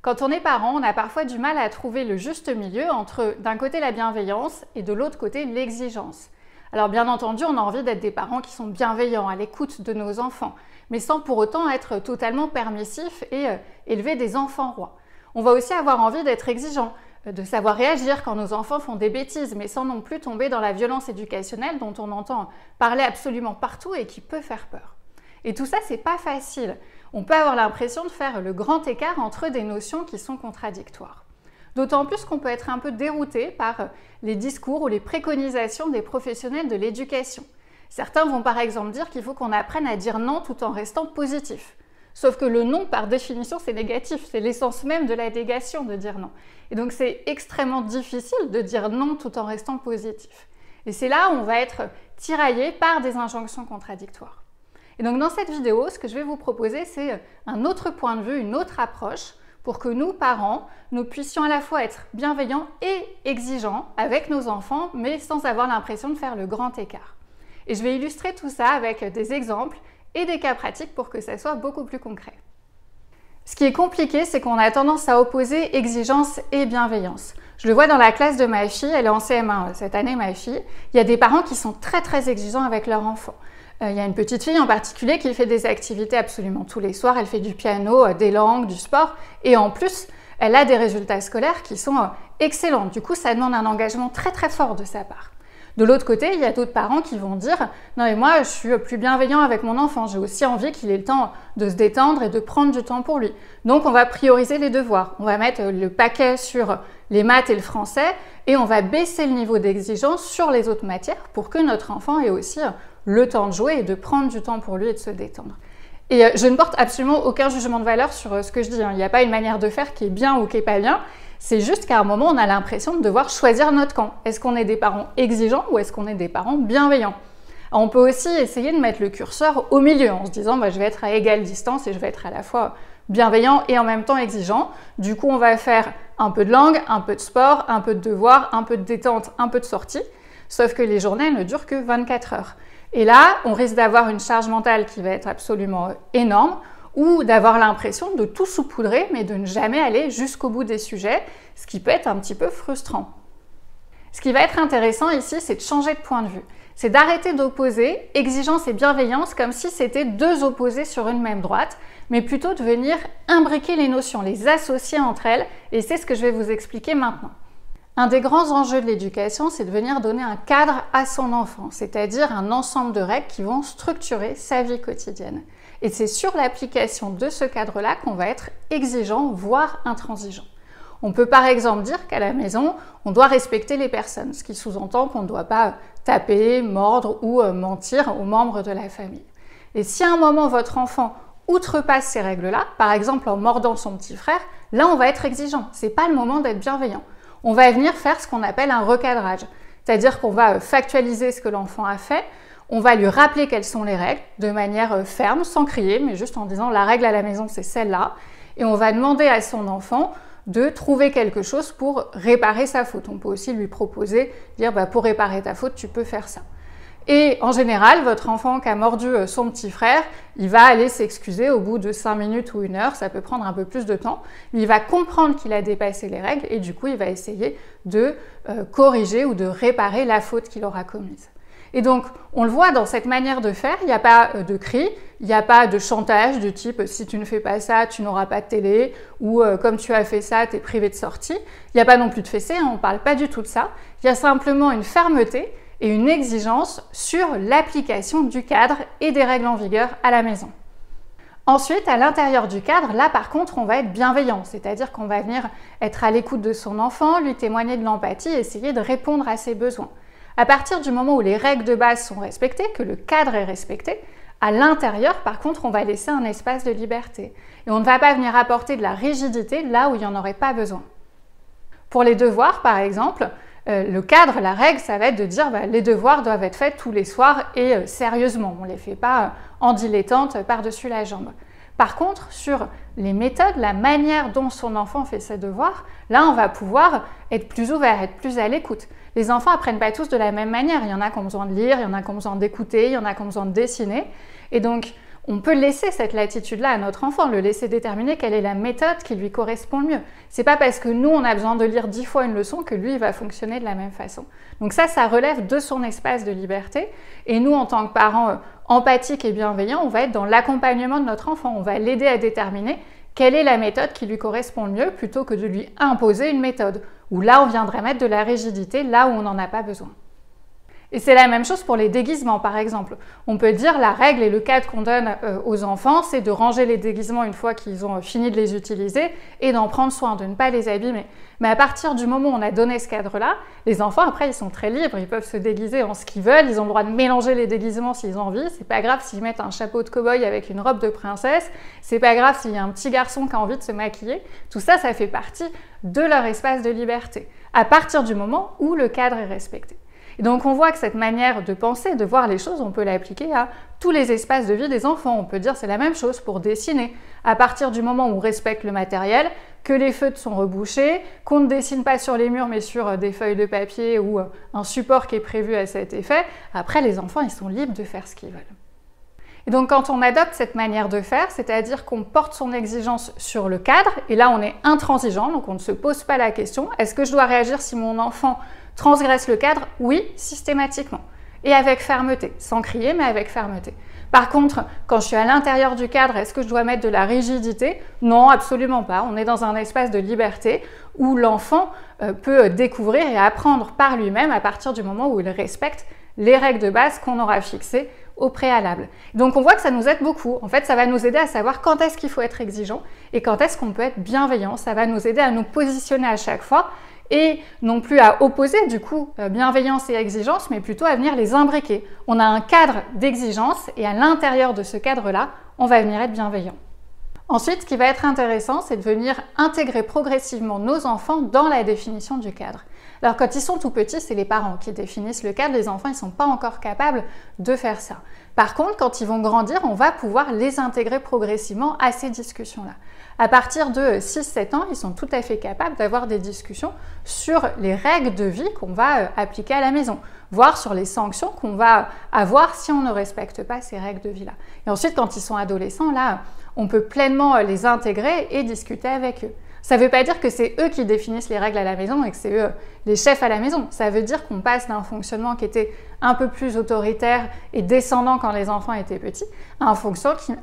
Quand on est parent, on a parfois du mal à trouver le juste milieu entre d'un côté la bienveillance et de l'autre côté l'exigence. Alors bien entendu, on a envie d'être des parents qui sont bienveillants, à l'écoute de nos enfants, mais sans pour autant être totalement permissifs et élever des enfants rois. On va aussi avoir envie d'être exigeants, de savoir réagir quand nos enfants font des bêtises, mais sans non plus tomber dans la violence éducationnelle dont on entend parler absolument partout et qui peut faire peur. Et tout ça, c'est pas facile. On peut avoir l'impression de faire le grand écart entre des notions qui sont contradictoires. D'autant plus qu'on peut être un peu dérouté par les discours ou les préconisations des professionnels de l'éducation. Certains vont par exemple dire qu'il faut qu'on apprenne à dire non tout en restant positif. Sauf que le non, par définition, c'est négatif. C'est l'essence même de la négation de dire non. Et donc c'est extrêmement difficile de dire non tout en restant positif. Et c'est là où on va être tiraillé par des injonctions contradictoires. Et donc dans cette vidéo, ce que je vais vous proposer, c'est un autre point de vue, une autre approche pour que nous, parents, nous puissions à la fois être bienveillants et exigeants avec nos enfants, mais sans avoir l'impression de faire le grand écart. Et je vais illustrer tout ça avec des exemples et des cas pratiques pour que ça soit beaucoup plus concret. Ce qui est compliqué, c'est qu'on a tendance à opposer exigence et bienveillance. Je le vois dans la classe de ma fille, elle est en CM1 cette année, ma fille. Il y a des parents qui sont très exigeants avec leur enfant. Il y a une petite fille en particulier qui fait des activités absolument tous les soirs. Elle fait du piano, des langues, du sport. Et en plus, elle a des résultats scolaires qui sont excellents. Du coup, ça demande un engagement très fort de sa part. De l'autre côté, il y a d'autres parents qui vont dire « Non mais moi, je suis plus bienveillant avec mon enfant. J'ai aussi envie qu'il ait le temps de se détendre et de prendre du temps pour lui. » Donc, on va prioriser les devoirs. On va mettre le paquet sur les maths et le français et on va baisser le niveau d'exigence sur les autres matières pour que notre enfant ait aussi le temps de jouer et de prendre du temps pour lui et de se détendre. Et je ne porte absolument aucun jugement de valeur sur ce que je dis. Il n'y a pas une manière de faire qui est bien ou qui n'est pas bien. C'est juste qu'à un moment, on a l'impression de devoir choisir notre camp. Est-ce qu'on est des parents exigeants ou est-ce qu'on est des parents bienveillants? On peut aussi essayer de mettre le curseur au milieu en se disant je vais être à égale distance et je vais être à la fois bienveillant et en même temps exigeant. Du coup, on va faire un peu de langue, un peu de sport, un peu de devoirs, un peu de détente, un peu de sortie. Sauf que les journées ne durent que 24 heures. Et là, on risque d'avoir une charge mentale qui va être absolument énorme ou d'avoir l'impression de tout saupoudrer mais de ne jamais aller jusqu'au bout des sujets, ce qui peut être un petit peu frustrant. Ce qui va être intéressant ici, c'est de changer de point de vue. C'est d'arrêter d'opposer exigence et bienveillance comme si c'était deux opposés sur une même droite, mais plutôt de venir imbriquer les notions, les associer entre elles, et c'est ce que je vais vous expliquer maintenant. Un des grands enjeux de l'éducation, c'est de venir donner un cadre à son enfant, c'est-à-dire un ensemble de règles qui vont structurer sa vie quotidienne. Et c'est sur l'application de ce cadre-là qu'on va être exigeant, voire intransigeant. On peut par exemple dire qu'à la maison, on doit respecter les personnes, ce qui sous-entend qu'on ne doit pas taper, mordre ou mentir aux membres de la famille. Et si à un moment votre enfant outrepasse ces règles-là, par exemple en mordant son petit frère, là on va être exigeant, c'est pas le moment d'être bienveillant. On va venir faire ce qu'on appelle un recadrage, c'est-à-dire qu'on va factualiser ce que l'enfant a fait, on va lui rappeler quelles sont les règles de manière ferme, sans crier, mais juste en disant la règle à la maison c'est celle-là, et on va demander à son enfant de trouver quelque chose pour réparer sa faute. On peut aussi lui proposer, dire pour réparer ta faute tu peux faire ça. Et en général, votre enfant qui a mordu son petit frère, il va aller s'excuser au bout de 5 minutes ou 1 heure, ça peut prendre un peu plus de temps, mais il va comprendre qu'il a dépassé les règles et du coup, il va essayer de corriger ou de réparer la faute qu'il aura commise. Et donc, on le voit dans cette manière de faire, il n'y a pas de cri, il n'y a pas de chantage du type « si tu ne fais pas ça, tu n'auras pas de télé » ou « comme tu as fait ça, tu es privé de sortie ». Il n'y a pas non plus de fessées, on ne parle pas du tout de ça. Il y a simplement une fermeté et une exigence sur l'application du cadre et des règles en vigueur à la maison. Ensuite, à l'intérieur du cadre, là par contre, on va être bienveillant, c'est-à-dire qu'on va venir être à l'écoute de son enfant, lui témoigner de l'empathie, essayer de répondre à ses besoins. À partir du moment où les règles de base sont respectées, que le cadre est respecté, à l'intérieur, par contre, on va laisser un espace de liberté. Et on ne va pas venir apporter de la rigidité là où il n'y en aurait pas besoin. Pour les devoirs, par exemple, le cadre, la règle, ça va être de dire les devoirs doivent être faits tous les soirs et sérieusement. On ne les fait pas en dilettante par-dessus la jambe. Par contre, sur les méthodes, la manière dont son enfant fait ses devoirs, là, on va pouvoir être plus ouvert, être plus à l'écoute. Les enfants apprennent pas tous de la même manière. Il y en a qui ont besoin de lire, il y en a qui ont besoin d'écouter, il y en a qui ont besoin de dessiner. Et donc, On peut laisser cette latitude-là à notre enfant, le laisser déterminer quelle est la méthode qui lui correspond le mieux. C'est pas parce que nous, on a besoin de lire 10 fois une leçon que lui, il va fonctionner de la même façon. Donc ça relève de son espace de liberté. Et nous, en tant que parents empathiques et bienveillants, on va être dans l'accompagnement de notre enfant. On va l'aider à déterminer quelle est la méthode qui lui correspond le mieux plutôt que de lui imposer une méthode, où là, on viendrait mettre de la rigidité là où on n'en a pas besoin. Et c'est la même chose pour les déguisements, par exemple. On peut dire la règle et le cadre qu'on donne aux enfants, c'est de ranger les déguisements une fois qu'ils ont fini de les utiliser et d'en prendre soin, de ne pas les abîmer. Mais à partir du moment où on a donné ce cadre-là, les enfants, après, ils sont très libres, ils peuvent se déguiser en ce qu'ils veulent, ils ont le droit de mélanger les déguisements s'ils ont envie, c'est pas grave s'ils mettent un chapeau de cow-boy avec une robe de princesse, c'est pas grave s'il y a un petit garçon qui a envie de se maquiller, tout ça, ça fait partie de leur espace de liberté, à partir du moment où le cadre est respecté. Et donc on voit que cette manière de penser, de voir les choses, on peut l'appliquer à tous les espaces de vie des enfants. On peut dire c'est la même chose pour dessiner. À partir du moment où on respecte le matériel, que les feutres sont rebouchés, qu'on ne dessine pas sur les murs mais sur des feuilles de papier ou un support qui est prévu à cet effet, après les enfants ils sont libres de faire ce qu'ils veulent. Et donc quand on adopte cette manière de faire, c'est-à-dire qu'on porte son exigence sur le cadre, et là on est intransigeant, donc on ne se pose pas la question, est-ce que je dois réagir si mon enfant transgresse le cadre? Oui, systématiquement. Et avec fermeté, sans crier, mais avec fermeté. Par contre, quand je suis à l'intérieur du cadre, est-ce que je dois mettre de la rigidité? Non, absolument pas. On est dans un espace de liberté où l'enfant peut découvrir et apprendre par lui-même à partir du moment où il respecte les règles de base qu'on aura fixées au préalable. Donc on voit que ça nous aide beaucoup. En fait, ça va nous aider à savoir quand est-ce qu'il faut être exigeant et quand est-ce qu'on peut être bienveillant. Ça va nous aider à nous positionner à chaque fois et non plus à opposer du coup bienveillance et exigence, mais plutôt à venir les imbriquer. On a un cadre d'exigence et à l'intérieur de ce cadre-là, on va venir être bienveillant. Ensuite, ce qui va être intéressant, c'est de venir intégrer progressivement nos enfants dans la définition du cadre. Alors quand ils sont tout petits, c'est les parents qui définissent le cadre, les enfants ils ne sont pas encore capables de faire ça. Par contre, quand ils vont grandir, on va pouvoir les intégrer progressivement à ces discussions-là. À partir de 6-7 ans, ils sont tout à fait capables d'avoir des discussions sur les règles de vie qu'on va appliquer à la maison, voire sur les sanctions qu'on va avoir si on ne respecte pas ces règles de vie-là. Et ensuite, quand ils sont adolescents, là, on peut pleinement les intégrer et discuter avec eux. Ça ne veut pas dire que c'est eux qui définissent les règles à la maison et que c'est eux les chefs à la maison. Ça veut dire qu'on passe d'un fonctionnement qui était un peu plus autoritaire et descendant quand les enfants étaient petits à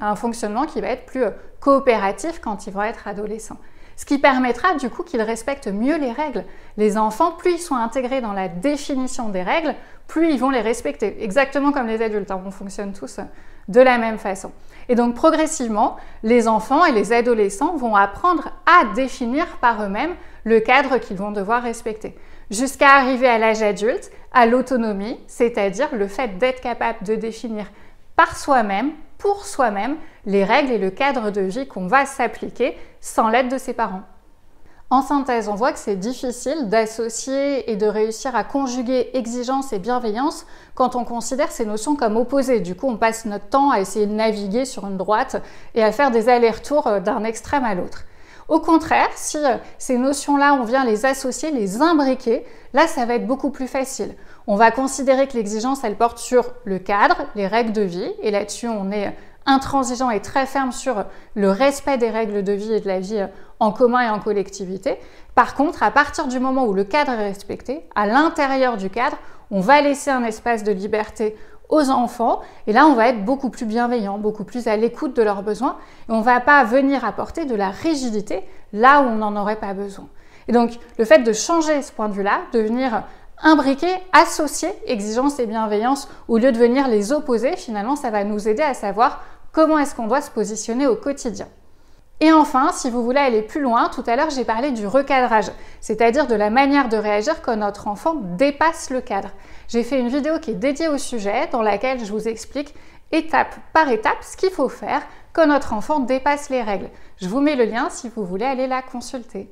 un fonctionnement qui va être plus coopératif quand ils vont être adolescents. Ce qui permettra du coup qu'ils respectent mieux les règles. Les enfants, plus ils sont intégrés dans la définition des règles, plus ils vont les respecter. Exactement comme les adultes, on fonctionne tous de la même façon. Et donc progressivement, les enfants et les adolescents vont apprendre à définir par eux-mêmes le cadre qu'ils vont devoir respecter, jusqu'à arriver à l'âge adulte, à l'autonomie, c'est-à-dire le fait d'être capable de définir par soi-même, pour soi-même, les règles et le cadre de vie qu'on va s'appliquer sans l'aide de ses parents. En synthèse, on voit que c'est difficile d'associer et de réussir à conjuguer exigence et bienveillance quand on considère ces notions comme opposées. Du coup, on passe notre temps à essayer de naviguer sur une droite et à faire des allers-retours d'un extrême à l'autre. Au contraire, si ces notions-là, on vient les associer, les imbriquer, là, ça va être beaucoup plus facile. On va considérer que l'exigence, elle porte sur le cadre, les règles de vie, et là-dessus, on est intransigeant et très ferme sur le respect des règles de vie et de la vie en commun et en collectivité. Par contre, à partir du moment où le cadre est respecté, à l'intérieur du cadre, on va laisser un espace de liberté aux enfants et là, on va être beaucoup plus bienveillant, beaucoup plus à l'écoute de leurs besoins et on ne va pas venir apporter de la rigidité là où on n'en aurait pas besoin. Et donc, le fait de changer ce point de vue-là, de venir imbriquer, associer exigence et bienveillance au lieu de venir les opposer, finalement, ça va nous aider à savoir comment est-ce qu'on doit se positionner au quotidien. Et enfin, si vous voulez aller plus loin, tout à l'heure, j'ai parlé du recadrage, c'est-à-dire de la manière de réagir quand notre enfant dépasse le cadre. J'ai fait une vidéo qui est dédiée au sujet, dans laquelle je vous explique étape par étape ce qu'il faut faire quand notre enfant dépasse les règles. Je vous mets le lien si vous voulez aller la consulter.